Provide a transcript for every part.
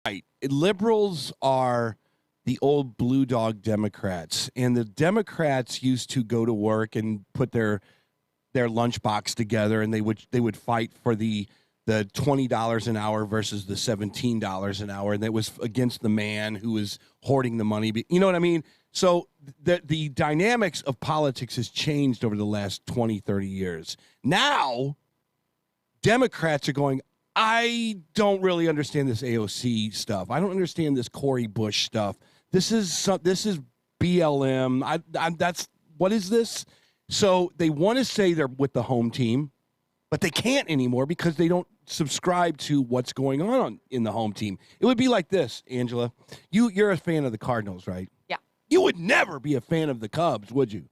right. Liberals are the old blue dog Democrats, and the Democrats used to go to work and put their lunchbox together, and they would fight for the $20 an hour versus the $17 an hour, and that was against the man who was hoarding the money. You know what I mean? So the dynamics of politics has changed over the last 20, 30 years. Now, Democrats are going, I don't really understand this AOC stuff. I don't understand this Cori Bush stuff. This is BLM. What is this? So they want to say they're with the home team, but they can't anymore because they don't subscribe to what's going on in the home team. It would be like this, Angela. You're a fan of the Cardinals, right? Yeah. You would never be a fan of the Cubs, would you?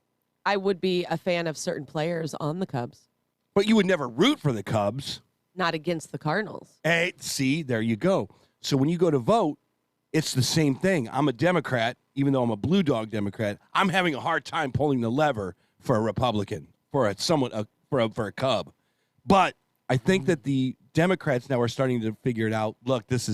I would be a fan of certain players on the Cubs. But you would never root for the Cubs. Not against the Cardinals. Hey, see, there you go. So when you go to vote, it's the same thing. I'm a Democrat, even though I'm a blue dog Democrat. I'm having a hard time pulling the lever for a Republican, for a Cub. But I think that the Democrats now are starting to figure it out. Look, this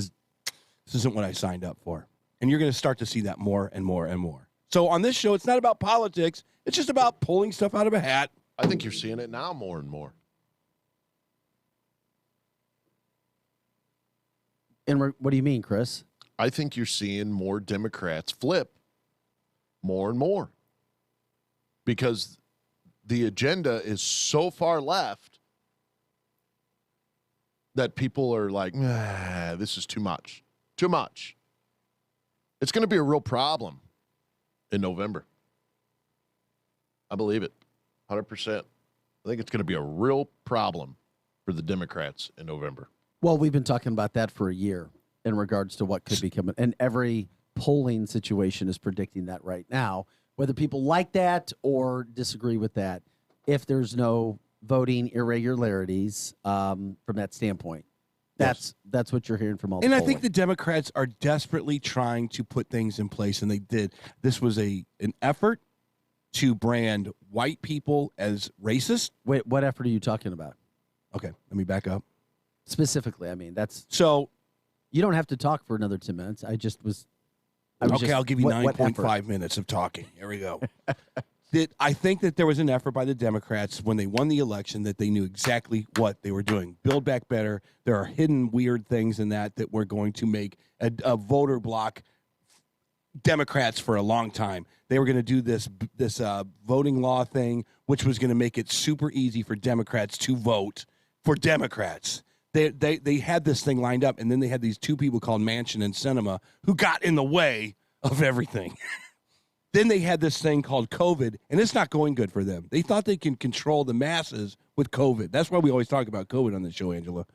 isn't what I signed up for. And you're going to start to see that more and more and more. So on this show, it's not about politics. It's just about pulling stuff out of a hat. I think you're seeing it now more and more. And what do you mean, Chris? I think you're seeing more Democrats flip more and more because the agenda is so far left that people are like, this is too much. Too much. It's going to be a real problem in November. I believe it. 100%. I think it's going to be a real problem for the Democrats in November. Well, we've been talking about that for a year in regards to what could be coming. And every polling situation is predicting that right now, whether people like that or disagree with that, if there's no voting irregularities from that standpoint. That's what you're hearing from all the And I polling. think the Democrats are desperately trying to put things in place, and they did. This was an effort to brand white people as racist. Wait, what effort are you talking about? Okay, let me back up. Specifically, I mean, that's so you don't have to talk for another 10 minutes. I'll give you 9.5 minutes of talking. Here we go. I think that there was an effort by the Democrats when they won the election that they knew exactly what they were doing. Build Back Better. There are hidden weird things in that were going to make a voter block Democrats for a long time. They were going to do this voting law thing, which was going to make it super easy for Democrats to vote for Democrats. They had this thing lined up, and then they had these two people called Manchin and Sinema who got in the way of everything. Then they had this thing called COVID, and it's not going good for them. They thought they can control the masses with COVID. That's why we always talk about COVID on the show, Angela,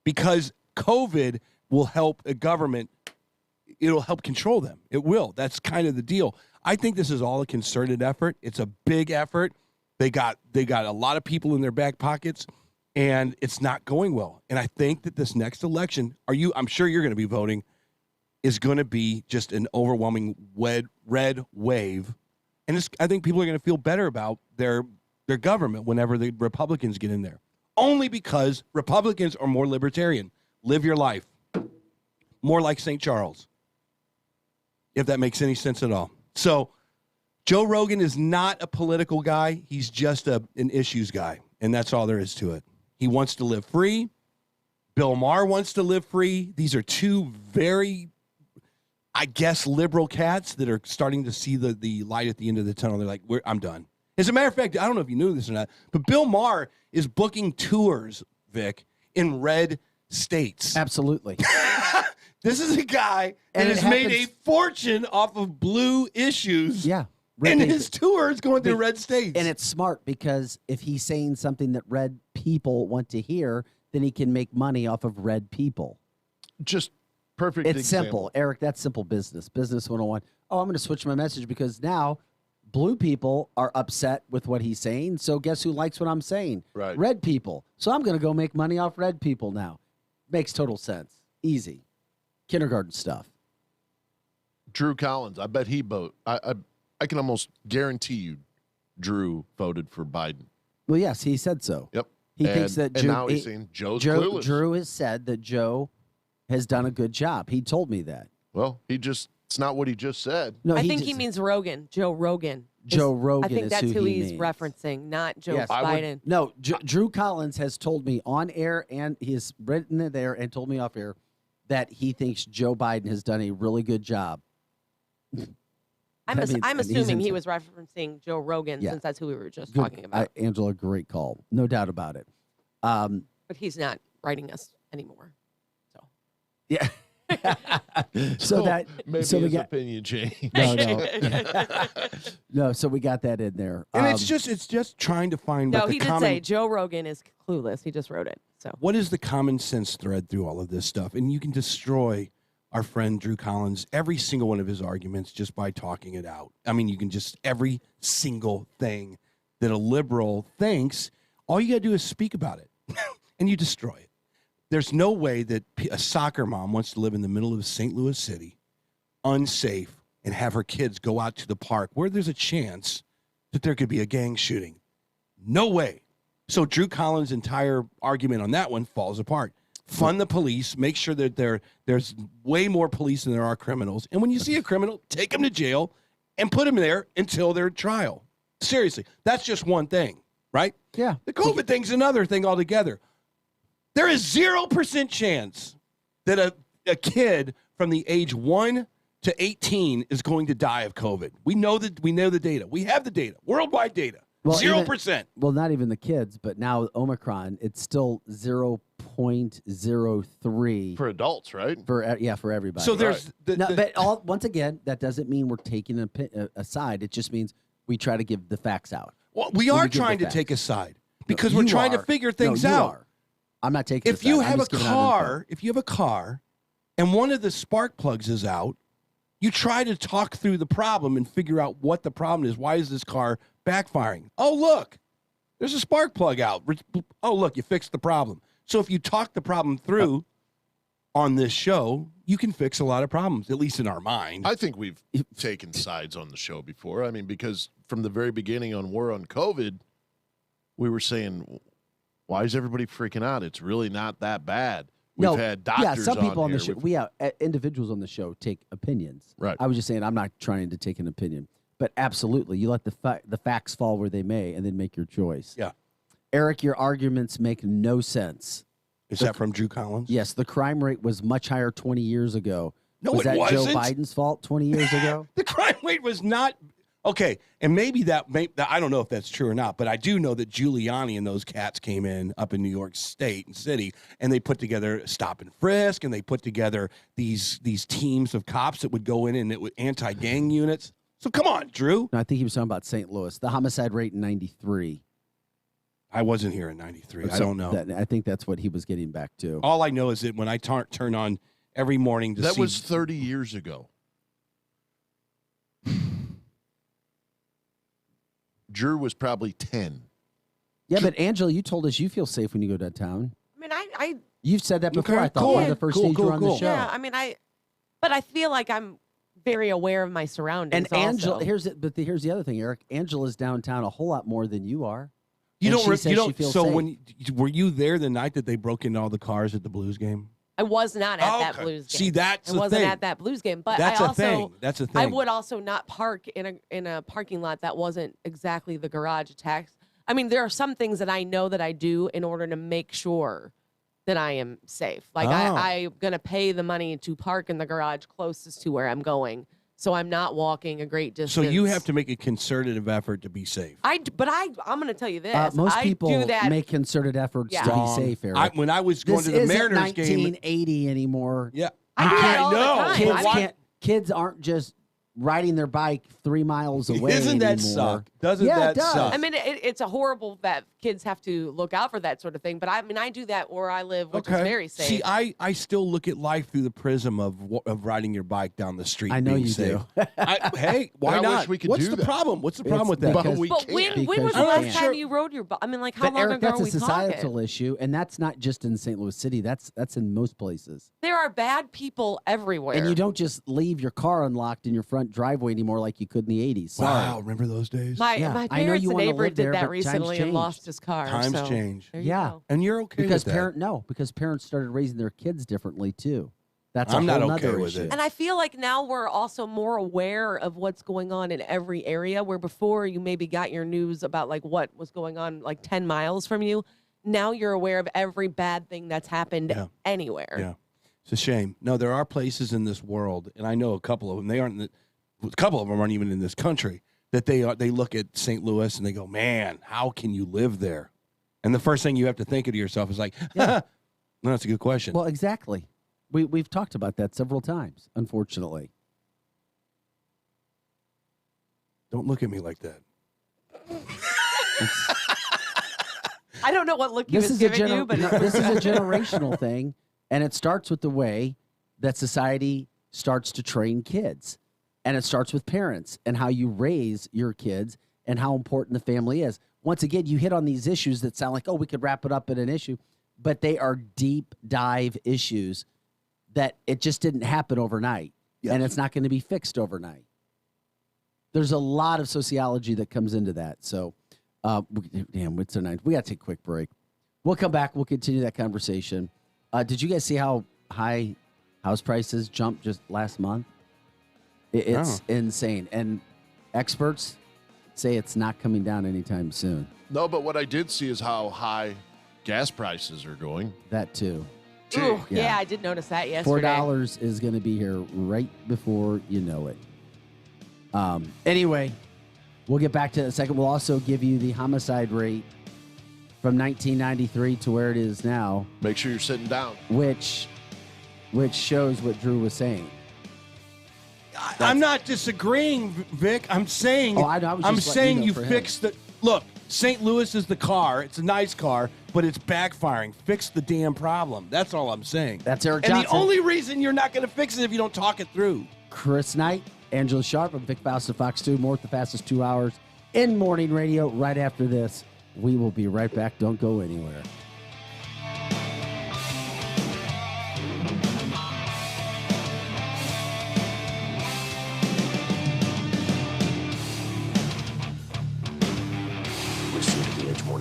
because COVID will help a government. It'll help control them. It will. That's kind of the deal. I think this is all a concerted effort. It's a big effort. They got a lot of people in their back pockets, and it's not going well. And I think that this next election, I'm sure you're going to be voting, is going to be just an overwhelming red wave. And I think people are going to feel better about their government whenever the Republicans get in there. Only because Republicans are more libertarian. Live your life. More like St. Charles. If that makes any sense at all. So Joe Rogan is not a political guy. He's just an issues guy. And that's all there is to it. He wants to live free. Bill Maher wants to live free. These are two very, I guess, liberal cats that are starting to see the light at the end of the tunnel. They're like, I'm done. As a matter of fact, I don't know if you knew this or not, but Bill Maher is booking tours, Vic, in red states. Absolutely. This is a guy that has made a fortune off of blue issues. Yeah. And his tour is going through red states. And it's smart because if he's saying something that red people want to hear, then he can make money off of red people. Just perfect It's example. simple. Eric, that's simple business. Business 101. Oh, I'm going to switch my message because now blue people are upset with what he's saying. So guess who likes what I'm saying? Right. Red people. So I'm going to go make money off red people now. Makes total sense. Easy. Kindergarten stuff. Drew Collins, I bet he vote. I can almost guarantee you Drew voted for Biden. Well, yes, he said so. Yep. He thinks that and now he's saying Joe's clueless. Drew has said that Joe has done a good job. He told me that. Well, it's not what he just said. No, I think he means Rogan, Joe Rogan. Joe Rogan. I think is that's who he he's means. referencing, not Joe Yes. Biden. No, Drew Collins has told me on air, and he has written it there and told me off air that he thinks Joe Biden has done a really good job. I'm and he's assuming he into- was referencing Joe Rogan Yeah. since that's who we were just Good. talking about. Angela, great call. No doubt about it. But he's not writing us anymore. So Yeah. so maybe so we his got opinion changed. no. So we got that in there. And it's just trying to find no, what he the did common say Joe Rogan is clueless. He just wrote it. So what is the common sense thread through all of this stuff? And you can destroy our friend Drew Collins, every single one of his arguments just by talking it out. I mean, you can just every single thing that a liberal thinks, all you got to do is speak about it and you destroy it. There's no way that a soccer mom wants to live in the middle of St. Louis City, unsafe, and have her kids go out to the park where there's a chance that there could be a gang shooting. No way. So Drew Collins' entire argument on that one falls apart. Fund the police, make sure that there's way more police than there are criminals. And when you see a criminal, take them to jail and put them there until their trial. Seriously, that's just one thing, right? Yeah. The COVID thing's another thing altogether. There is 0% chance that a kid from the age 1 to 18 is going to die of COVID. We know the data. We have the data, worldwide data. 0%. Well, not even the kids, but now Omicron, it's still 0.03 For adults, right? for everybody. So there's once again, that doesn't mean we're taking a side. It just means we try to give the facts out. well, we When are we give the trying to facts. take a side because No, we're you trying to are. figure No, things you out. are. I'm not taking. If a you side. I'm have a just giving out info. car, and one of the spark plugs is out, you try to talk through the problem and figure out what the problem is. Why is this car backfiring? Oh, look, there's a spark plug out. Oh, look, you fixed the problem. So if you talk the problem through on this show, you can fix a lot of problems, at least in our mind. I think we've taken sides on the show before. I mean, because from the very beginning on War on COVID, we were saying, why is everybody freaking out? It's really not that bad. We've had doctors some people on the here. show. We have individuals on the show take opinions. Right. I was just saying I'm not trying to take an opinion, but absolutely, you let the facts fall where they may, and then make your choice. Yeah. Eric, your arguments make no sense. Is that from Drew Collins? Yes, the crime rate was much higher 20 years ago. No, was it that wasn't. Joe Biden's fault 20 years ago? The crime rate was not okay, and maybe I don't know if that's true or not, but I do know that Giuliani and those cats came in up in New York State and City, and they put together stop and frisk, and they put together these teams of cops that would go in and it would anti-gang units. So come on, Drew. No, I think he was talking about St. Louis. The homicide rate in 93. I wasn't here in '93. I don't know. I think that's what he was getting back to. All I know is that when I turn on every morning to That see was 30 years ago. Drew was probably 10. Yeah, but Angela, you told us you feel safe when you go downtown. I mean, I You've said that before. Okay, I thought cool. one of the first Cool, days you were on cool, the show. yeah. I mean, but I feel like I'm very aware of my surroundings. And Angela, also. here's the other thing, Eric. Angela's downtown a whole lot more than you are. you And don't she re- says you she don't. feels So safe. were you there the night that they broke into all the cars at the Blues game? I was not at that Okay. Blues game. See, that's I the wasn't thing. at that Blues game, but That's I a also thing. That's a thing. I would also not park in a parking lot that wasn't exactly the garage attached. I mean, there are some things that I know that I do in order to make sure that I am safe. Like I'm gonna pay the money to park in the garage closest to where I'm going, so I'm not walking a great distance. So you have to make a concerted effort to be safe. I'm gonna tell you this. Most I people do that. make concerted efforts Yeah. to be Wrong. safe, Eric. When I was going This to the isn't Mariners game, 1980 anymore. yeah, I do that all the know. time. Kids I mean- can't. Kids aren't just riding their bike 3 miles away. Doesn't that anymore. suck? Doesn't Yeah, that it does. suck? I mean, it's a horrible that kids have to look out for that sort of thing. But I mean, I do that where I live, which is very safe. See, I still look at life through the prism of riding your bike down the street. I know being you safe. do. Hey, why I wish not? we could What's do the that. problem? What's the problem with that? because- But we but can't. when Because was the you last can't. time you rode your bike? I mean, like, how But long Eric, ago that's are a we societal talking? issue, and that's not just in St. Louis City. That's in most places. There are bad people everywhere. And you don't just leave your car unlocked in your front driveway anymore like you could in the 80s. Sorry. Wow, remember those days? My Yeah, my I know parents you and wanna neighbor live did there, that but times recently and changed. lost his car. Times so change. there you Yeah. go. And you're okay Because with that. parents differently too. So That's I'm not whole okay nother with issue. it. And I feel like now we're also more aware of what's going on in every area, where before you maybe got your news about like what was going on like 10 miles from you. Now you're aware of every bad thing that's happened anywhere. Yeah. It's a shame. No, there are places in this world, and I know a couple of them. A couple of them aren't even in this country. That they look at St. Louis and they go, man, how can you live there? And the first thing you have to think to yourself is like, no, that's a good question. Well, exactly. We've talked about that several times, unfortunately. Don't look at me like that. I don't know what look he was giving you, but this is a generational thing, and it starts with the way that society starts to train kids. And it starts with parents and how you raise your kids and how important the family is. Once again, you hit on these issues that sound like, oh, we could wrap it up in an issue, but they are deep dive issues that it just didn't happen overnight, and it's not going to be fixed overnight. There's a lot of sociology that comes into that. So, it's a night. We got to take a quick break. We'll come back. We'll continue that conversation. Did you guys see how high house prices jumped just last month? It's insane. And experts say it's not coming down anytime soon. No, but what I did see is how high gas prices are going. That too. Ooh, yeah, I did notice that yesterday. $4 is going to be here right before you know it. Anyway, we'll get back to that in a second. We'll also give you the homicide rate from 1993 to where it is now. Make sure you're sitting down. Which shows what Drew was saying. I'm not disagreeing, Vic. I'm saying, I'm saying you fix the look. St. Louis is the car. It's a nice car, but it's backfiring. Fix the damn problem. That's all I'm saying. That's Eric Johnson. Johnson. And the only reason you're not going to fix it if you don't talk it through. Chris Knight, Angela Sharp, and Vic Faust of Fox 2. More at the fastest 2 hours in morning radio right after this. We will be right back. Don't go anywhere.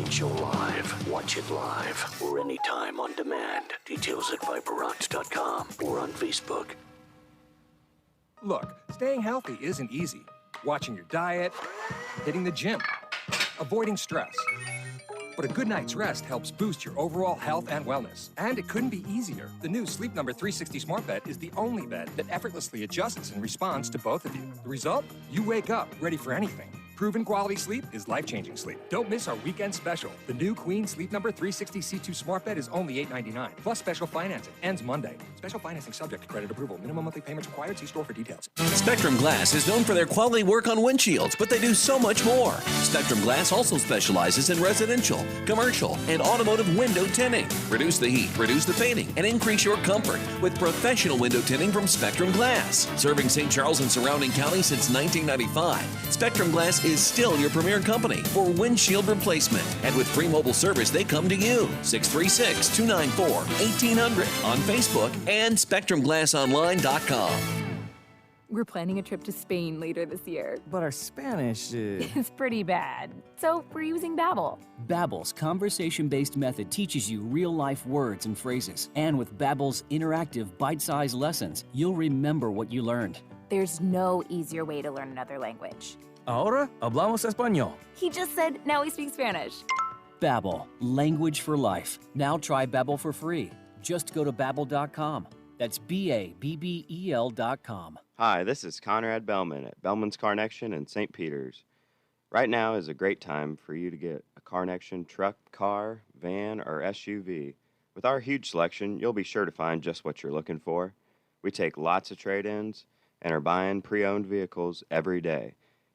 Show live. Watch it live or anytime on demand. Details at ViperRocks.com or on Facebook. Look, staying healthy isn't easy. Watching your diet, hitting the gym, avoiding stress. But a good night's rest helps boost your overall health and wellness. And it couldn't be easier. The new Sleep Number 360 Smart Bed is the only bed that effortlessly adjusts and responds to both of you. The result? You wake up ready for anything. Proven quality sleep is life-changing sleep. Don't miss our weekend special. The new Queen Sleep Number 360 C2 Smart Bed is only $8.99, plus special financing. Ends Monday. Special financing subject to credit approval. Minimum monthly payments required. See store for details. Spectrum Glass is known for their quality work on windshields, but they do so much more. Spectrum Glass also specializes in residential, commercial, and automotive window tinting. Reduce the heat, reduce the fading, and increase your comfort with professional window tinting from Spectrum Glass. Serving St. Charles and surrounding counties since 1995, Spectrum Glass is still your premier company for windshield replacement. And with free mobile service, they come to you. 636-294-1800 on Facebook and SpectrumGlassOnline.com. We're planning a trip to Spain later this year. But our Spanish is pretty bad. So we're using Babbel. Babbel's conversation-based method teaches you real-life words and phrases. And with Babbel's interactive, bite-sized lessons, you'll remember what you learned. There's no easier way to learn another language. Ahora hablamos español. He just said, now we speak Spanish. Babbel, language for life. Now try Babbel for free. Just go to Babbel.com. That's Babbel.com. Hi, this is Conrad Bellman at Bellman's Carnection in St. Peters. Right now is a great time for you to get a Carnection truck, car, van, or SUV. With our huge selection, you'll be sure to find just what you're looking for. We take lots of trade-ins and are buying pre-owned vehicles every day.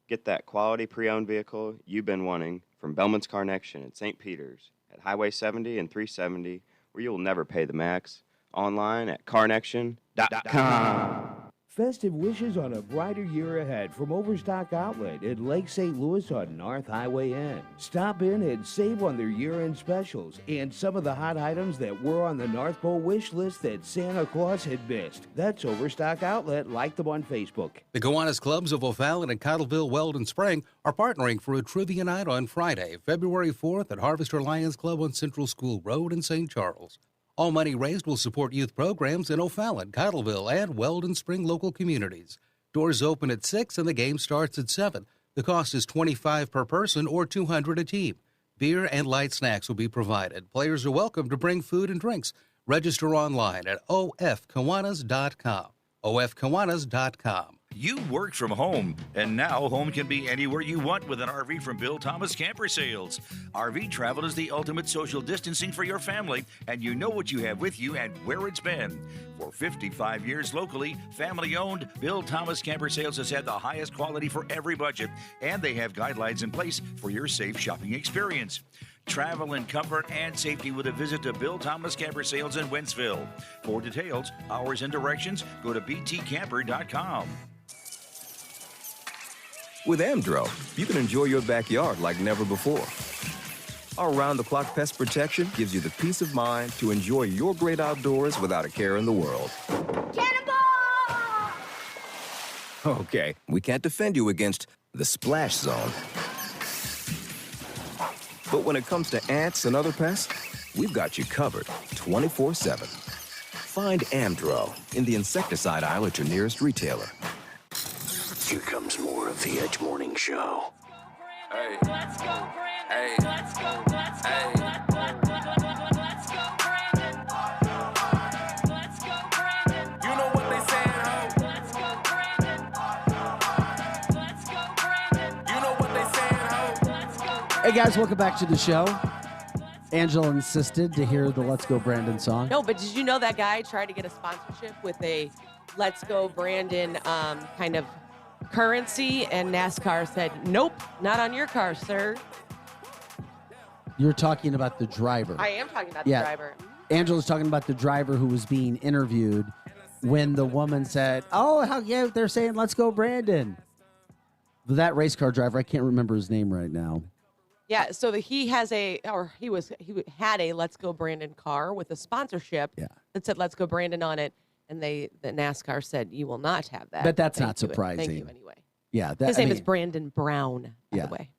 Get that quality pre-owned vehicle you've been wanting from Bellman's Carnection in St. Peters at Highway 70 and 370, where you'll never pay the max. Online at carnection.com. Festive wishes on a brighter year ahead from Overstock Outlet at Lake St. Louis on North Highway N. Stop in and save on their year-end specials and some of the hot items that were on the North Pole wish list that Santa Claus had missed. That's Overstock Outlet. Like them on Facebook. The Kiwanis Clubs of O'Fallon and Cottleville, Weldon Spring are partnering for a trivia night on Friday, February 4th at Harvester Lions Club on Central School Road in St. Charles. All money raised will support youth programs in O'Fallon, Cottleville, and Weldon Spring local communities. Doors open at 6 and the game starts at 7. The cost is $25 per person or $200 a team. Beer and light snacks will be provided. Players are welcome to bring food and drinks. Register online at ofkiwanis.com. ofkiwanis.com. You work from home, and now home can be anywhere you want with an RV from Bill Thomas Camper Sales. RV travel is the ultimate social distancing for your family, and you know what you have with you and where it's been. For 55 years locally, family-owned, Bill Thomas Camper Sales has had the highest quality for every budget, and they have guidelines in place for your safe shopping experience. Travel in comfort and safety with a visit to Bill Thomas Camper Sales in Wentzville. For details, hours, and directions, go to btcamper.com. With Amdro, you can enjoy your backyard like never before. Our round-the-clock pest protection gives you the peace of mind to enjoy your great outdoors without a care in the world. Cannonball! Okay, we can't defend you against the splash zone. But when it comes to ants and other pests, we've got you covered 24/7. Find Amdro in the insecticide aisle at your nearest retailer. Here comes more of the Edge Morning Show. Hey. Let's go, Brandon. Hey. Let's go. Let's go. Hey. Let's go, Brandon. Let's go, Brandon. You know what they saying, ho? Let's go, Brandon. Let's go, Brandon. You know what they saying, ho? Let's go, Brandon. Hey, guys, welcome back to the show. Angela insisted to hear the Let's Go Brandon song. No, but did you know that guy tried to get a sponsorship with a Let's Go Brandon kind of currency, and NASCAR said, nope, not on your car, sir. You're talking about the driver. I am talking about the driver. Angela's talking about the driver who was being interviewed when the woman said, they're saying, let's go, Brandon. That race car driver, I can't remember his name right now. Yeah, so he had a Let's Go Brandon car with a sponsorship that said Let's Go Brandon on it. And the NASCAR said, you will not have that. But that's not surprising. Thank you anyway. Yeah. His name is Brandon Brown, by the way.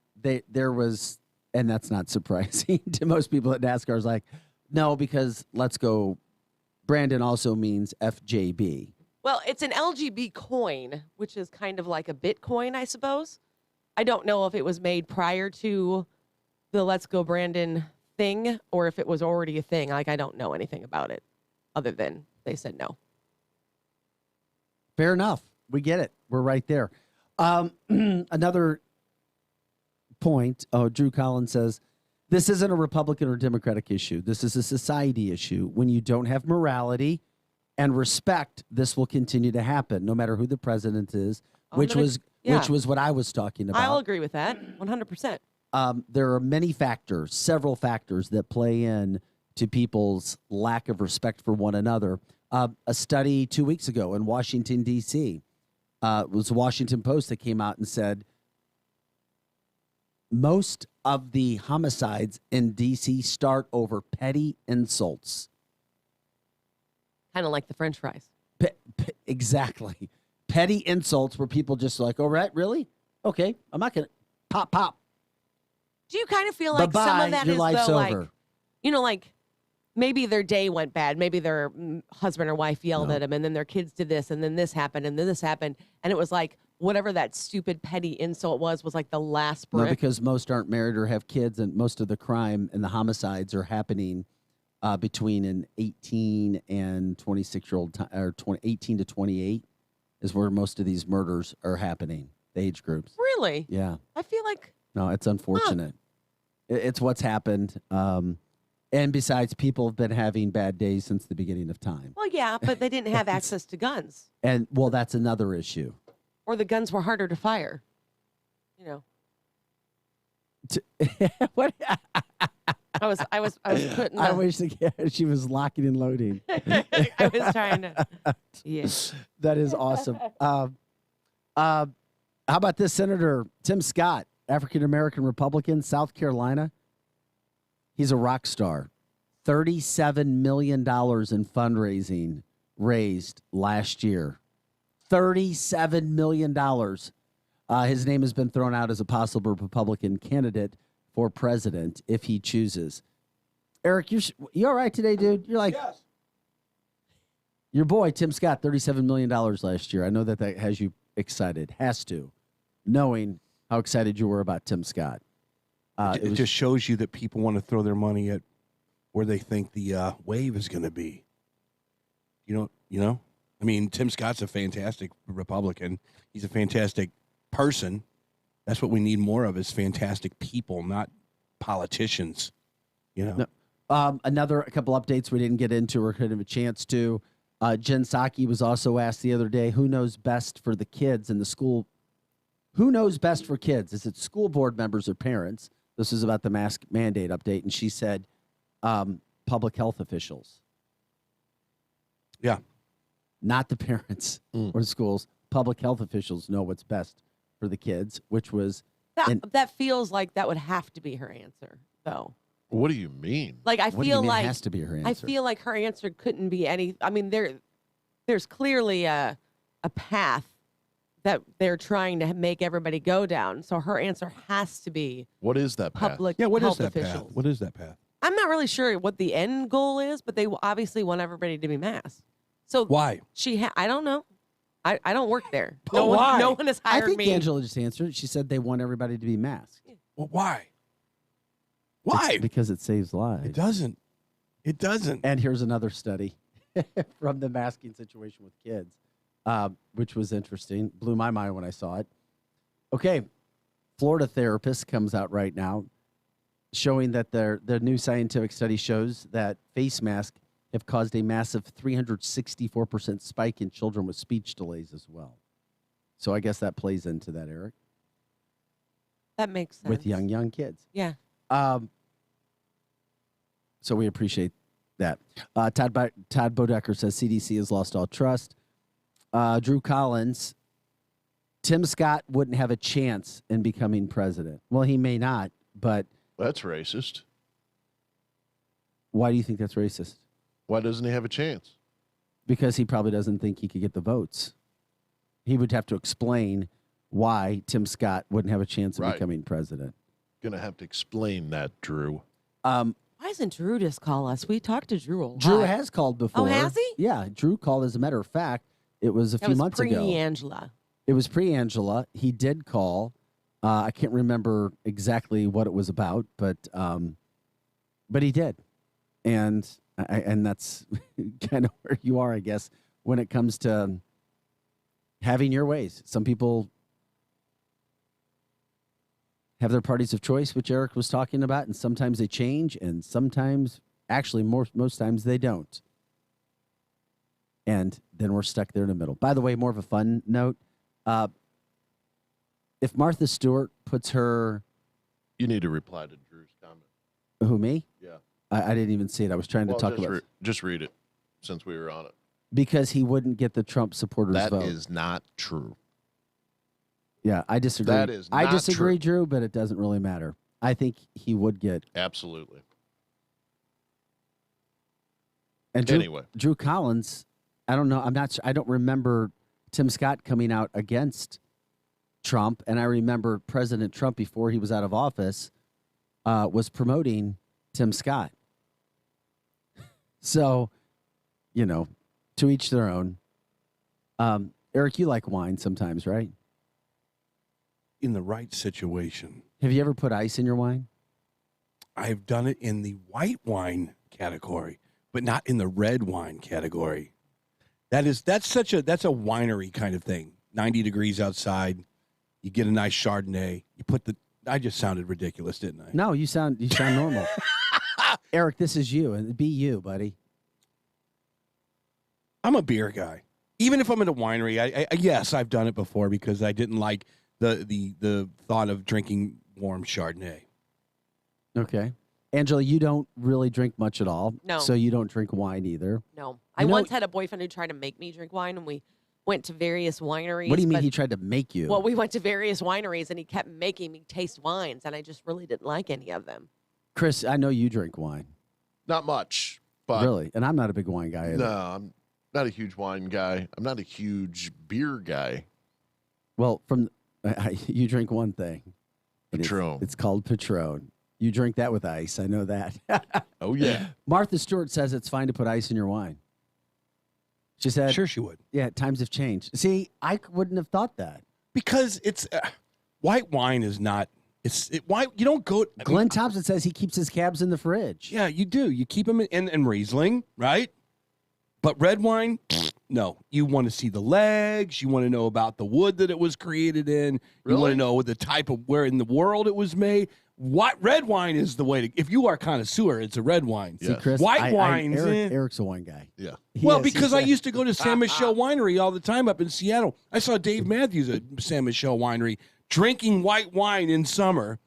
There was, and that's not surprising to most people at NASCAR. Is like, no, because Let's Go Brandon also means FJB. Well, it's an LGB coin, which is kind of like a Bitcoin, I suppose. I don't know if it was made prior to the Let's Go Brandon thing or if it was already a thing. Like, I don't know anything about it other than they said no. Fair enough. We get it. We're right there. Another point. Drew Collins says, this isn't a Republican or Democratic issue. This is a society issue. When you don't have morality and respect, this will continue to happen, no matter who the president is, which was what I was talking about. I'll agree with that, 100%. There are many factors, several factors that play in to people's lack of respect for one another. A study 2 weeks ago in Washington, D.C., was the Washington Post that came out and said most of the homicides in D.C. start over petty insults. Kind of like the French fries. Exactly. Petty insults where people just like, all right, really? Okay, I'm not going to pop. Do you kind of feel like some of that is like, like maybe their day went bad. Maybe their husband or wife yelled at them, and then their kids did this, and then this happened, and then this happened. And it was like whatever that stupid petty insult was like the last brick. No, because most aren't married or have kids, and most of the crime and the homicides are happening between an 18 and 26-year-old, or 18 to 28 is where most of these murders are happening, the age groups. Really? Yeah. I feel like... No, it's unfortunate. It's what's happened. And besides, people have been having bad days since the beginning of time. Well, yeah, but they didn't have access to guns. And, well, that's another issue. Or the guns were harder to fire. What? I was putting... I wish she was locking and loading. I was trying to... Yes. That is awesome. How about this? Senator Tim Scott, African-American Republican, South Carolina. He's a rock star. $37 million in fundraising raised last year. $37 million. His name has been thrown out as a possible Republican candidate for president if he chooses. Eric, you all right today, dude? You're like, yes. Your boy, Tim Scott, $37 million last year. I know that has you excited. Has to, knowing how excited you were about Tim Scott. It just shows you that people want to throw their money at where they think the wave is going to be. You know? I mean, Tim Scott's a fantastic Republican. He's a fantastic person. That's what we need more of is fantastic people, not politicians. You know? No. A couple updates we didn't get into or couldn't have a chance to. Jen Psaki was also asked the other day, who knows best for the kids in the school? Who knows best for kids? Is it school board members or parents? This is about the mask mandate update. And she said, public health officials. Yeah. Not the parents or the schools. Public health officials know what's best for the kids, which was... That feels like that would have to be her answer, though. What do you mean? Like, I feel like... it has to be her answer? I feel like her answer couldn't be any... I mean, there's clearly a path that they're trying to make everybody go down. So her answer has to be... What is that path? Public what health is that officials. path? What is that path? I'm not really sure what the end goal is, but they obviously want everybody to be masked. So why? I don't know. I don't work there. But why? No one has hired I think me. Angela just answered. She said they want everybody to be masked. Well, why? Why? It's because it saves lives. It doesn't. It doesn't. And here's another study from the masking situation with kids, which was interesting. Blew my mind when I saw it. Okay, Florida therapist comes out right now showing that the new scientific study shows that face masks have caused a massive 364% spike in children with speech delays as well. So I guess that plays into that, Eric. That makes sense. With young kids. Yeah. So we appreciate that. Todd Bodecker says CDC has lost all trust. Drew Collins, Tim Scott wouldn't have a chance in becoming president. Well, he may not, but... That's racist. Why do you think that's racist? Why doesn't he have a chance? Because he probably doesn't think he could get the votes. He would have to explain why Tim Scott wouldn't have a chance of becoming president. Gonna have to explain that, Drew. Why doesn't Drew just call us? We talked to Drew a lot. Drew has called before. Oh, has he? Yeah, Drew called. As a matter of fact, it was a few months ago. Pre-Angela. It was pre-Angela. He did call. I can't remember exactly what it was about, but he did, and that's kind of where you are, I guess, when it comes to having your ways. Some people have their parties of choice, which Eric was talking about, and sometimes they change, and sometimes, actually, most times they don't. And then we're stuck there in the middle. By the way, more of a fun note. If Martha Stewart puts her... You need to reply to Drew's comment. Who, me? Yeah. I didn't even see it. I was trying to talk about it. Just read it, since we were on it. Because he wouldn't get the Trump supporters vote. That is not true. Yeah, I disagree. That is not I disagree, true. Drew, but it doesn't really matter. I think he would get... Absolutely. And anyway. Drew Collins, I don't know. I don't remember Tim Scott coming out against Trump, and I remember President Trump, before he was out of office, was promoting Tim Scott. So, to each their own. Eric, you like wine sometimes, right? In the right situation. Have you ever put ice in your wine? I've done it in the white wine category, but not in the red wine category. That's a winery kind of thing. 90 degrees outside. You get a nice Chardonnay. I just sounded ridiculous, didn't I? No, you sound normal. Eric, this is you, and be you, buddy. I'm a beer guy. Even if I'm in a winery, yes, I've done it before because I didn't like the thought of drinking warm Chardonnay. Okay. Angela, you don't really drink much at all. No. So you don't drink wine either. No. I once had a boyfriend who tried to make me drink wine, and we went to various wineries. What do you mean he tried to make you? Well, we went to various wineries, and he kept making me taste wines, and I just really didn't like any of them. Chris, I know you drink wine. Not much, but... Really? And I'm not a big wine guy either. No, I'm not a huge wine guy. I'm not a huge beer guy. Well, you drink one thing. Patron. It's called Patron. You drink that with ice. I know that. Oh, yeah. Martha Stewart says it's fine to put ice in your wine. She said, Sure she would. Yeah, times have changed. See, I wouldn't have thought that. Because it's white wine is not. Why you don't go? Glenn Thompson says he keeps his cabs in the fridge. Yeah, you do. You keep them in Riesling, right? But red wine, no. You want to see the legs. You want to know about the wood that it was created in. Really? You want to know the type of where in the world it was made. What red wine is the way to? If you are a connoisseur, it's a red wine. Yeah. See, Chris, White wines. Eric's a wine guy. Yeah. Well, because I used to go to San Michel Winery all the time up in Seattle. I saw Dave Matthews at San Michel Winery drinking white wine in summer,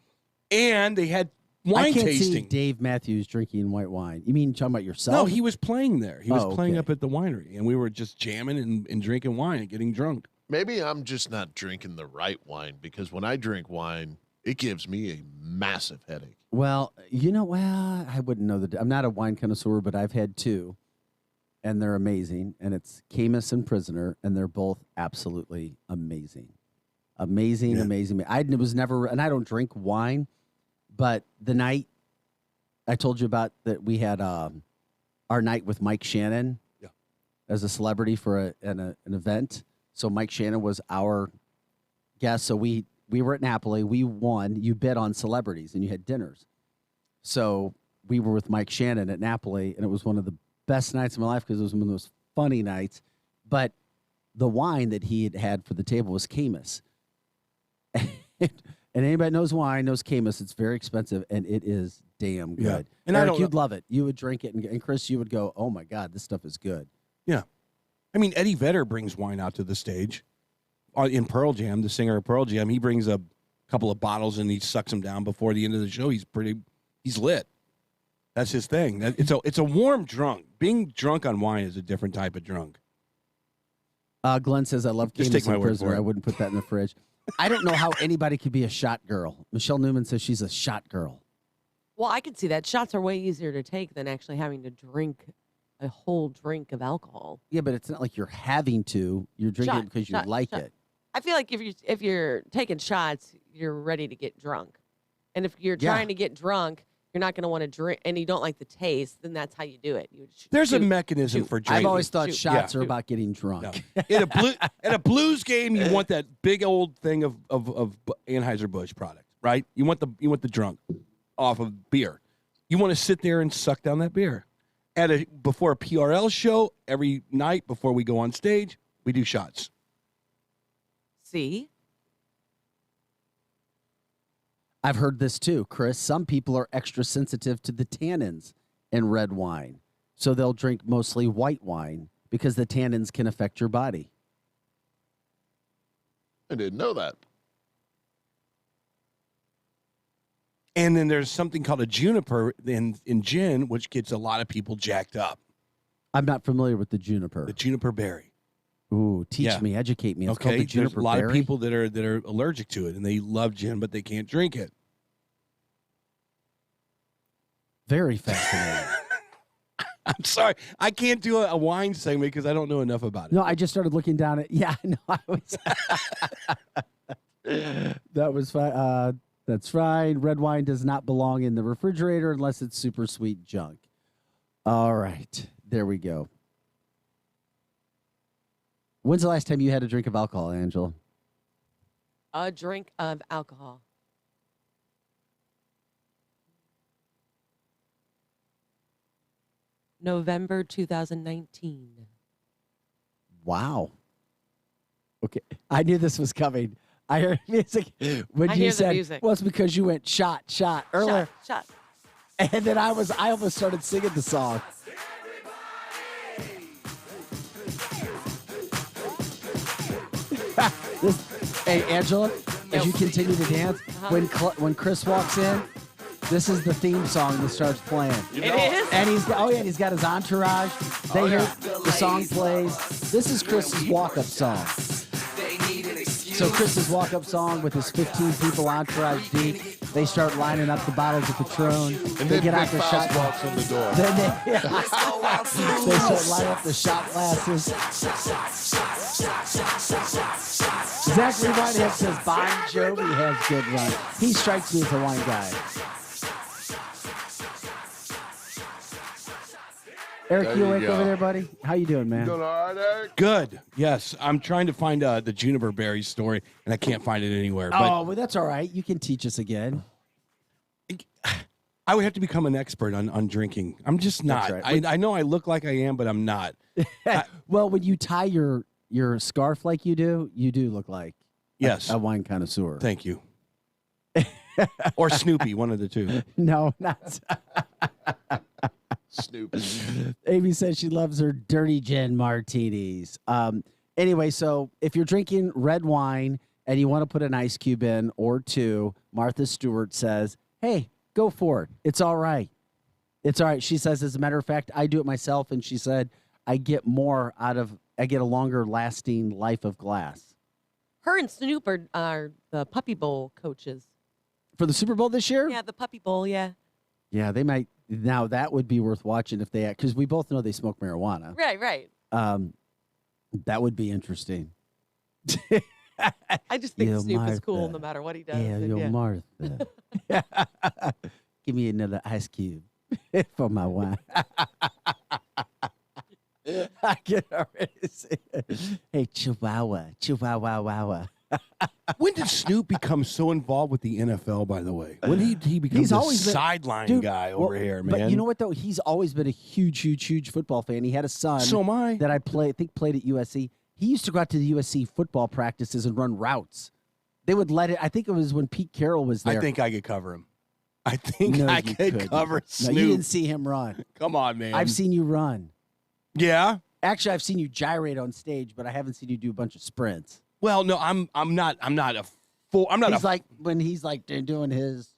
and they had wine I can't tasting. see Dave Matthews drinking white wine. You mean talking about yourself? No, he was playing there. He was playing okay. up at the winery, and we were just jamming and drinking wine and getting drunk. Maybe I'm just not drinking the right wine because when I drink wine, it gives me a massive headache. Well, I wouldn't know I'm not a wine connoisseur, but I've had two, and they're amazing. And it's Camus and Prisoner, and they're both absolutely amazing. Amazing. I was never, and I don't drink wine, but the night I told you about that we had our night with Mike Shannon as a celebrity for an event. So Mike Shannon was our guest. So we were at Napoli. We won. You bet on celebrities, and you had dinners. So we were with Mike Shannon at Napoli, and it was one of the best nights of my life because it was one of those funny nights. But the wine that he had for the table was Camus. And anybody knows wine knows Camus. It's very expensive, and it is damn good. Yeah. And Eric, you'd love it. You would drink it, and Chris, you would go, oh, my God, this stuff is good. Yeah. I mean, Eddie Vedder brings wine out to the stage. In Pearl Jam, the singer of Pearl Jam, he brings a couple of bottles and he sucks them down before the end of the show. He's lit. That's his thing. It's a warm drunk. Being drunk on wine is a different type of drunk. Glenn says, I love Just Camus take my and word Prisoner. for it. I wouldn't put that in the fridge. I don't know how anybody could be a shot girl. Michelle Newman says she's a shot girl. Well, I could see that. Shots are way easier to take than actually having to drink a whole drink of alcohol. Yeah, but it's not like you're having to. You're drinking it because you like it. I feel like if you're taking shots, you're ready to get drunk. And if you're trying to get drunk, you're not going to want to drink, and you don't like the taste, then that's how you do it. There's a mechanism for drinking. I've always thought shots are about getting drunk. No. At a blues game, you want that big old thing of Anheuser-Busch product, right? You want the drunk off of beer. You want to sit there and suck down that beer. Before a PRL show, every night before we go on stage, we do shots. See? I've heard this too, Chris. Some people are extra sensitive to the tannins in red wine. So they'll drink mostly white wine because the tannins can affect your body. I didn't know that. And then there's something called a juniper in gin, which gets a lot of people jacked up. I'm not familiar with the juniper. The juniper berry. Ooh, teach me, educate me. It's called the There's juniper a lot berry. of people that are allergic to it, and they love gin, but they can't drink it. Very fascinating. I'm sorry, I can't do a wine segment because I don't know enough about it. No, I just started looking down at. Yeah, no, I was. That was fine. That's fine. Red wine does not belong in the refrigerator unless it's super sweet junk. All right, there we go. When's the last time you had a drink of alcohol, Angela? A drink of alcohol. November 2019. Wow. Okay, I knew this was coming. I heard music when I you hear the said, music. "Well, it's because you went shot earlier." Shot. And then I almost started singing the song. Hey, Angela, as you continue to dance, when Chris walks in, this is the theme song that starts playing. It is? And he's got his entourage. They hear the song plays. This is Chris's walk-up song. So Chris's walk-up song with his 15 people entourage deep. They start lining up the bottles of Patron. And they then get out their Faust shot walks in the door. Then they start lining up the shot glasses. Zachary Whitehead says Bon Jovi has good run. He strikes me as a wine guy. Eric, you awake over there, buddy? How you doing, man? Doing all right, Eric? Good. Yes, I'm trying to find the juniper berry story, and I can't find it anywhere. But Oh, well, that's all right. You can teach us again. I would have to become an expert on drinking. I'm just not. Right. I know I look like I am, but I'm not. Well, when you tie your scarf like you do look like Yes. a wine connoisseur. Thank you. Or Snoopy, one of the two. No, not Snoopy. Amy says she loves her dirty gin martinis. Anyway, so if you're drinking red wine and you want to put an ice cube in or two, Martha Stewart says, hey, go for it. It's all right. It's all right. She says, as a matter of fact, I do it myself. And she said, I get a longer lasting life of glass. Her and Snoop are the Puppy Bowl coaches. For the Super Bowl this year? Yeah, the Puppy Bowl, yeah. Yeah, they might. Now, that would be worth watching if they, because we both know they smoke marijuana. Right. That would be interesting. I just think Yo, Snoop is cool Martha. no matter what he does. Yeah, and yo, Martha. Give me another ice cube for my wine. I can already see it. Hey, Chihuahua. When did Snoop become so involved with the NFL, by the way? When he become He's the always been- sideline Dude, guy over here, man? But you know what, though? He's always been a huge football fan. He had a son. So am I. That I think played at USC. He used to go out to the USC football practices and run routes. They would let it. I think it was when Pete Carroll was there. I think I could cover him. I think No, I you could couldn't. cover Snoop. No, you didn't see him run. Come on, man. I've seen you run. Yeah? Actually, I've seen you gyrate on stage, but I haven't seen you do a bunch of sprints. Well, no, I'm not He's like when he's like doing his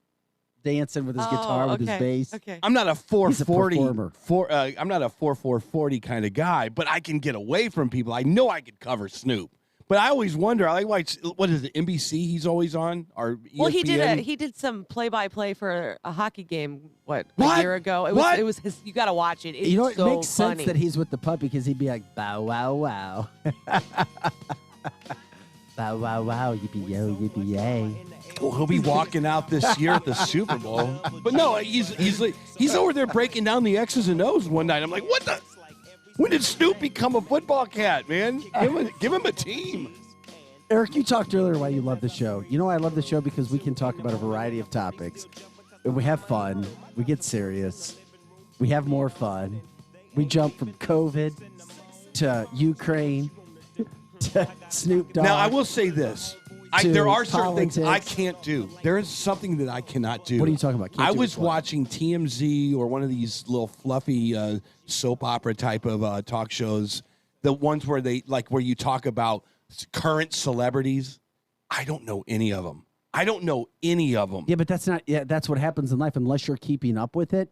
dancing with his guitar with his bass. Okay. I'm not a 440 performer. I'm not a 440 kind of guy, but I can get away from people. I know I could cover Snoop. But I always wonder, I like what is it, NBC he's always on? Or ESPN? Well, he did some play-by-play for a hockey game, a year ago. It was his, you got to watch it. It's You know, it so makes funny. sense that he's with the puppy because he'd be like, bow, wow, wow. Bow, wow, wow, yippee, yo, yippee, yay. Well, he'll be walking out this year at the Super Bowl. But no, he's over there breaking down the X's and O's one night. I'm like, what the? When did Snoop become a football cat, man? Give him a team. Eric, you talked earlier why you love the show. You know I love the show because we can talk about a variety of topics. And we have fun. We get serious. We have more fun. We jump from COVID to Ukraine to Snoop Dogg. Now, I will say this. to There are certain things I politics. can't do. There is something that I cannot do. What are you talking about? Can't I do was what? watching TMZ or one of these little fluffy soap opera type of talk shows, the ones where where you talk about current celebrities. I don't know any of them. Yeah, but that's not. Yeah, that's what happens in life. Unless you're keeping up with it,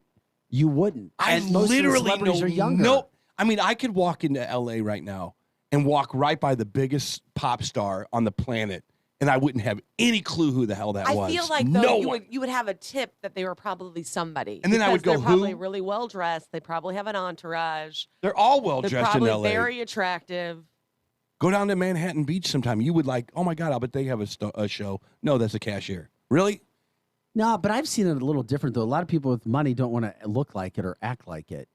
you wouldn't. I And most of the literally celebrities know are younger. no. I mean, I could walk into LA right now and walk right by the biggest pop star on the planet, and I wouldn't have any clue who the hell that was. I feel like no though one. you would have a tip that they were probably somebody. And then I would because go, they're probably who? really well dressed. They probably have an entourage. They're all well They're dressed in probably LA. very attractive. Go down to Manhattan Beach sometime. You would like, oh my God, I bet they have a show. No, that's a cashier. Really? No, but I've seen it a little different though. A lot of people with money don't want to look like it or act like it.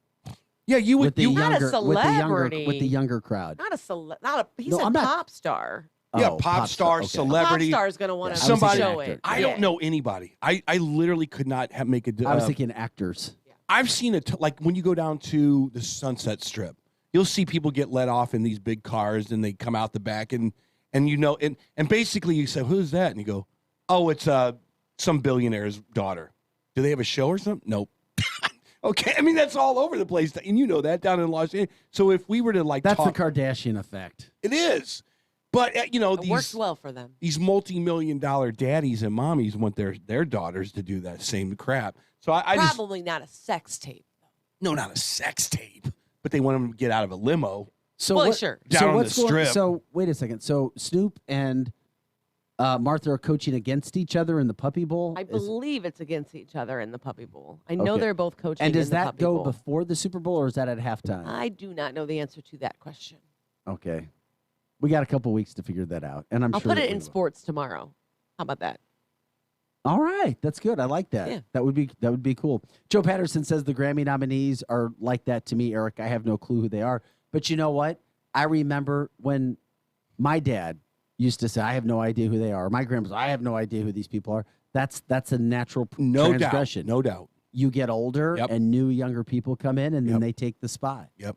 Yeah, you would. With the You, Not a younger, celebrity. with the younger crowd. Not a he's No, a I'm not- pop star. yeah, Oh, pop star, okay. celebrity. A pop star is going to want to somebody- show actor. it. I Yeah. don't know anybody. I literally could not make a. I was thinking actors. I've seen it like when you go down to the Sunset Strip, you'll see people get let off in these big cars, and they come out the back, and basically you say, "Who's that?" And you go, "Oh, it's some billionaire's daughter." Do they have a show or something? Nope. Okay, I mean that's all over the place, and you know that down in Los Angeles. So if we were to That's talk, the Kardashian effect. it is. But It works well for them. these multi-million-dollar daddies and mommies want their daughters to do that same crap. So I just Probably not a sex tape. no, not a sex tape, but they want them to get out of a limo. So Well, what- sure. Down so on what's the going? strip. So wait a second. So Snoop and Martha are coaching against each other in the Puppy Bowl. I Is- believe it's against each other in the Puppy Bowl. I know Okay. they're both coaching. And does in the that Puppy go Bowl. before the Super Bowl or is that at halftime? I do not know the answer to that question. Okay, we got a couple weeks to figure that out, and I'm I'll sure put that it we in will. sports tomorrow. How about that? All right, that's good. I like that. Yeah. That would be cool. Joe Patterson says the Grammy nominees are like that to me, Eric. I have no clue who they are. But you know what? I remember when my dad used to say, I have no idea who they are. My grandpa, I have no idea who these people are. That's a natural transgression. No doubt. You get older and new younger people come in and then they take the spot. Yep.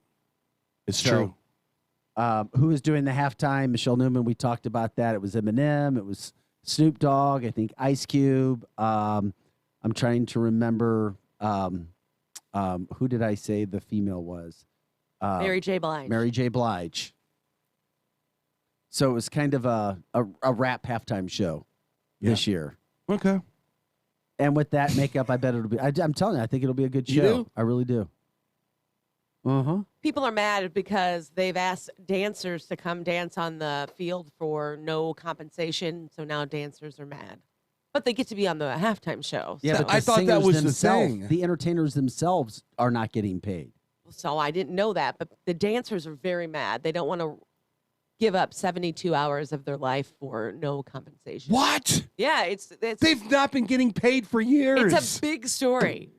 It's true. Who is doing the halftime? Michelle Newman, we talked about that. It was Eminem. It was Snoop Dogg. I think Ice Cube. I'm trying to remember who did I say the female was? Mary J. Blige. Mary J. Blige. So it was kind of a rap halftime show this year. Okay. And with that makeup, I bet it'll be. I'm telling you, I think it'll be a good show. You do? I really do. People are mad because they've asked dancers to come dance on the field for no compensation. So now dancers are mad. But they get to be on the halftime show. Yeah, so. but I thought that was the thing. The entertainers themselves are not getting paid. So I didn't know that. But the dancers are very mad. They don't want to give up 72 hours of their life for no compensation. What? Yeah, it's they've not been getting paid for years. It's a big story.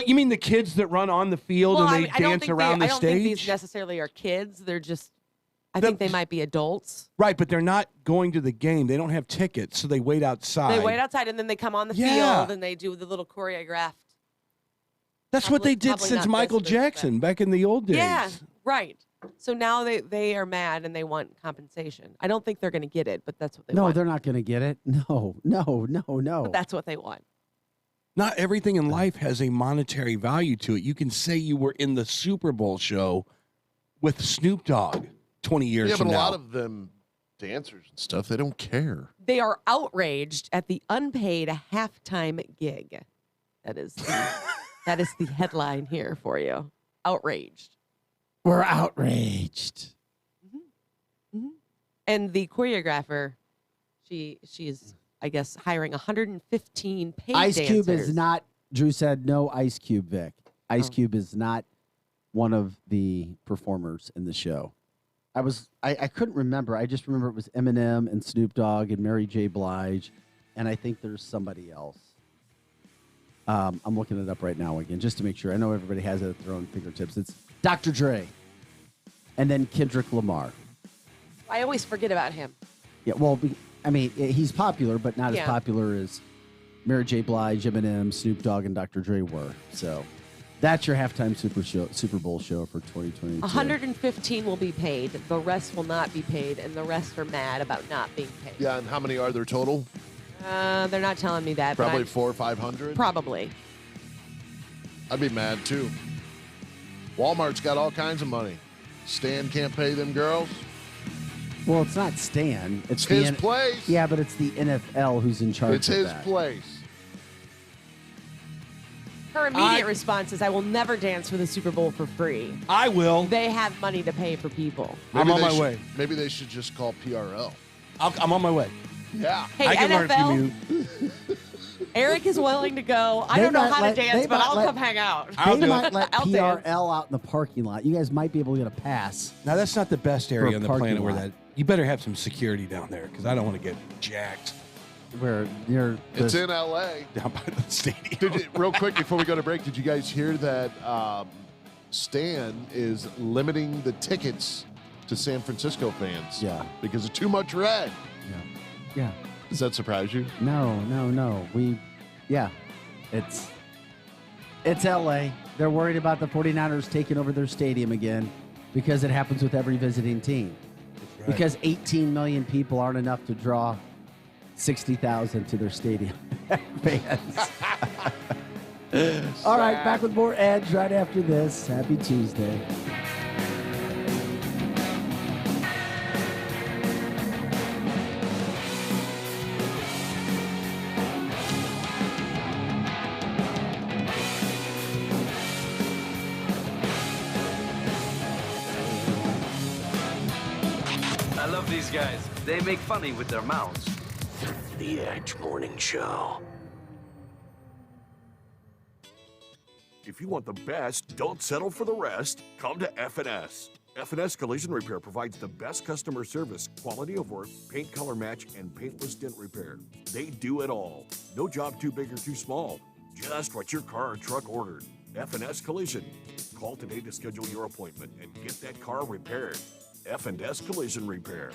You mean the kids that run on the field and they dance around the I don't stage? think these necessarily are kids. They're just, I think they might be adults. Right, but they're not going to the game. They don't have tickets, so they wait outside. They wait outside and then they come on the field and they do the little choreographed. That's what they did since Michael Jackson back in the old days. Yeah, right. So now they are mad and they want compensation. I don't think they're going to get it, but that's what they want. No, they're not going to get it. No. But that's what they want. Not everything in life has a monetary value to it. You can say you were in the Super Bowl show with Snoop Dogg 20 years from now. Yeah, but a lot of them dancers and stuff, they don't care. They are outraged at the unpaid halftime gig. That is the headline here for you. Outraged. We're outraged. And the choreographer, she is, I guess, hiring 115 paid Ice dancers. Cube is not, Drew said, no Ice Cube, Vic. Ice Cube is not one of the performers in the show. I couldn't remember. I just remember it was Eminem and Snoop Dogg and Mary J. Blige, and I think there's somebody else. I'm looking it up right now again just to make sure. I know everybody has it at their own fingertips. It's Dr. Dre, and then Kendrick Lamar. I always forget about him. Yeah, well, I mean, he's popular, but not as popular as Mary J. Blige, Eminem, Snoop Dogg, and Dr. Dre were. So that's your halftime Super Bowl show for 2022. 115 will be paid. The rest will not be paid, and the rest are mad about not being paid. Yeah, and how many are there total? They're not telling me that. Probably but 400 or 500? Probably. I'd be mad, too. Walmart's got all kinds of money. Stan can't pay them girls. Well, it's not Stan. It's his place. Yeah, but it's the NFL who's in charge It's of his that. place. Her immediate response is, I will never dance for the Super Bowl for free. I will. They have money to pay for people. I'm on my way. Maybe they should just call PRL. I'm on my way. Yeah. Hey, I can NFL, learn Eric is willing to go. I don't know how to dance, but I'll come hang out. They might let I'll PRL dance. out in the parking lot. You guys might be able to get a pass. Now, that's not the best For area a on the parking planet where lot. that. You better have some security down there because I don't want to get jacked. Where near It's in L.A. Down by the stadium. Real quick before we go to break, did you guys hear that Stan is limiting the tickets to San Francisco fans? Yeah. Because of too much red. Yeah. Does that surprise you? No. It's LA. They're worried about the 49ers taking over their stadium again because it happens with every visiting team. Right. Because 18 million people aren't enough to draw 60,000 to their stadium fans. All right, back with more Edge right after this. Happy Tuesday. I love these guys. They make funny with their mouths. The Edge Morning Show. If you want the best, don't settle for the rest. Come to F&S. F&S Collision Repair provides the best customer service, quality of work, paint color match, and paintless dent repair. They do it all. No job too big or too small. Just what your car or truck ordered. F&S Collision. Call today to schedule your appointment and get that car repaired. F&S Collision Repair.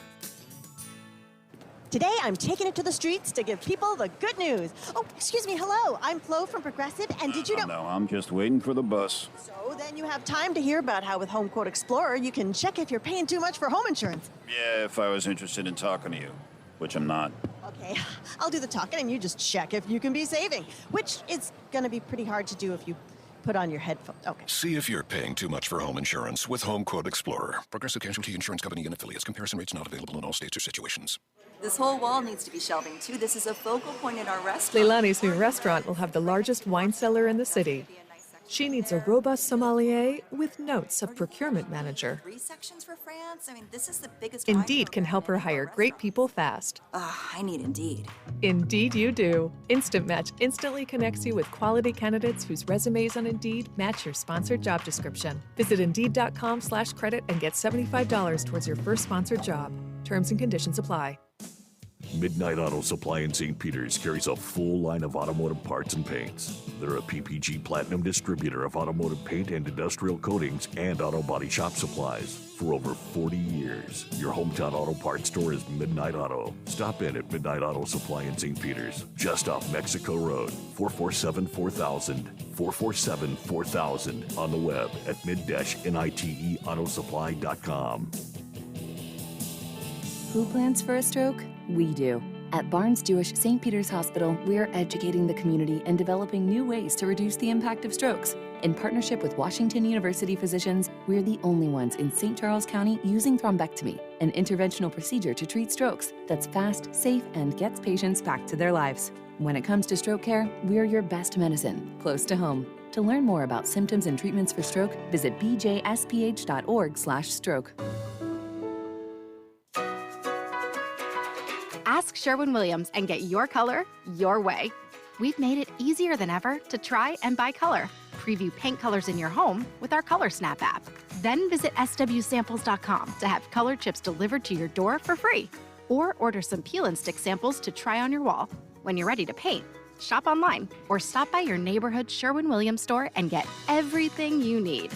Today, I'm taking it to the streets to give people the good news. Oh, excuse me, hello. I'm Flo from Progressive, and did you know... No, I'm just waiting for the bus. So then you have time to hear about how with Home Quote Explorer, you can check if you're paying too much for home insurance. Yeah, if I was interested in talking to you, which I'm not. Okay, I'll do the talking, and you just check if you can be saving, which is going to be pretty hard to do if you put on your headphones. Okay. See if you're paying too much for home insurance with Home Quote Explorer. Progressive Casualty Insurance Company and affiliates. Comparison rates not available in all states or situations. This whole wall needs to be shelving, too. This is a focal point in our restaurant. Leilani's new restaurant will have the largest wine cellar in the city. She needs a robust sommelier with notes of procurement manager. 3 sections for France? I mean, this is the biggest... Indeed can help her hire great people fast. I need Indeed. Indeed you do. Instant Match instantly connects you with quality candidates whose resumes on Indeed match your sponsored job description. Visit Indeed.com/credit and get $75 towards your first sponsored job. Terms and conditions apply. Midnight Auto Supply in St. Peters carries a full line of automotive parts and paints. They're a PPG Platinum distributor of automotive paint and industrial coatings and auto body shop supplies. For over 40 years, your hometown auto parts store is Midnight Auto. Stop in at Midnight Auto Supply in St. Peters, just off Mexico Road, 447-4000, 447-4000, on the web at mid-niteautosupply.com. Who plans for a stroke? We do. At Barnes Jewish St. Peter's Hospital, we're educating the community and developing new ways to reduce the impact of strokes. In partnership with Washington University physicians, we're the only ones in St. Charles County using thrombectomy, an interventional procedure to treat strokes that's fast, safe, and gets patients back to their lives. When it comes to stroke care, we're your best medicine, close to home. To learn more about symptoms and treatments for stroke, visit bjsph.org/stroke. Ask Sherwin-Williams and get your color your way. We've made it easier than ever to try and buy color. Preview paint colors in your home with our Color Snap app. Then visit swsamples.com to have color chips delivered to your door for free. Or order some peel and stick samples to try on your wall. When you're ready to paint, shop online or stop by your neighborhood Sherwin-Williams store and get everything you need.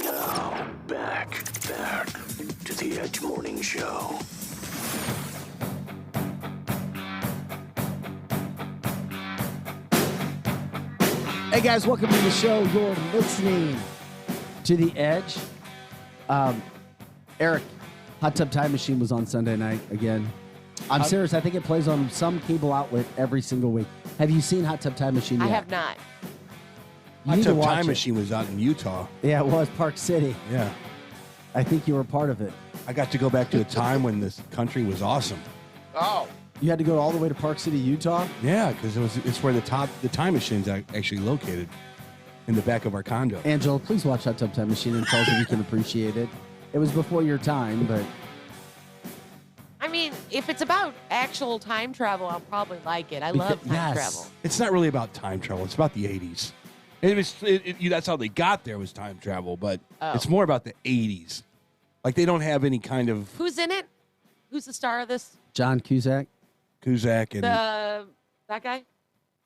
Now, back to the Edge Morning Show. Hey guys, welcome to the show. You're listening to The Edge. Eric, Hot Tub Time Machine was on Sunday night again. I'm serious. I think it plays on some cable outlet every single week. Have you seen Hot Tub Time Machine yet? I have not. Hot Tub Time Machine was out in Utah. Yeah, it was Park City. Yeah. I think you were part of it. I got to go back to a time when this country was awesome. Oh. You had to go all the way to Park City, Utah? Yeah, because it's where the time machine's actually located, in the back of our condo. Angela, please watch Hot Tub Time Machine and tell us if you can appreciate it. It was before your time, but... I mean, if it's about actual time travel, I'll probably like it. I love time travel. It's not really about time travel. It's about the 80s. That's how they got there, was time travel, but it's more about the 80s. Like, they don't have any kind of... Who's in it? Who's the star of this? John Cusack. And... that guy?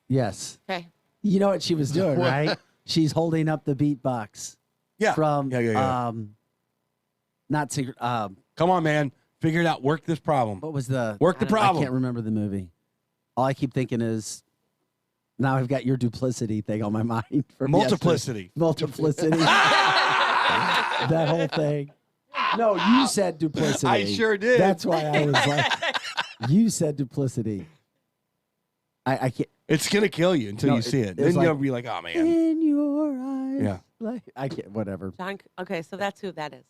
Yes. Okay. You know what she was doing, right? She's holding up the beatbox. Yeah. From, not secret... Come on, man. Figure it out. Work this problem. What was the... Work the problem. I can't remember the movie. All I keep thinking is... Now I've got your duplicity thing on my mind. Multiplicity. Multiplicity. That whole thing. No, you said duplicity. I sure did. That's why I was like, you said duplicity. I can't. It's going to kill you until you see it. Then you'll be like, oh, man. In your eyes. Yeah. Like, I can't, whatever. Okay, so that's who that is.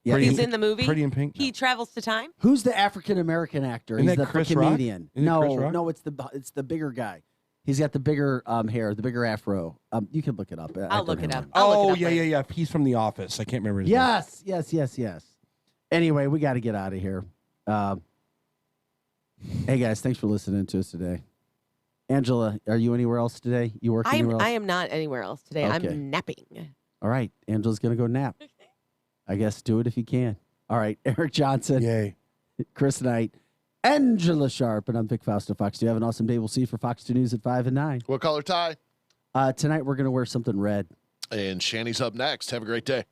Yeah, he's in the movie. Pretty in Pink. He travels to time. Who's the African American actor? Isn't He's that the Chris comedian. Rock? Isn't it Chris Rock? No, it's the bigger guy. He's got the bigger hair, the bigger afro. You can look it up. I'll look it up. Yeah. He's from The Office. I can't remember his name. Yes. Anyway, we got to get out of here. Hey, guys, thanks for listening to us today. Angela, are you anywhere else today? You working anywhere else? I am not anywhere else today. Okay. I'm napping. All right. Angela's going to go nap. I guess do it if you can. All right. Eric Johnson. Yay. Chris Knight. Angela Sharp. And I'm Vic Faust of Fox 2. Have an awesome day. We'll see you for Fox 2 News at 5 and 9. What color tie? Tonight we're going to wear something red. And Shanny's up next. Have a great day.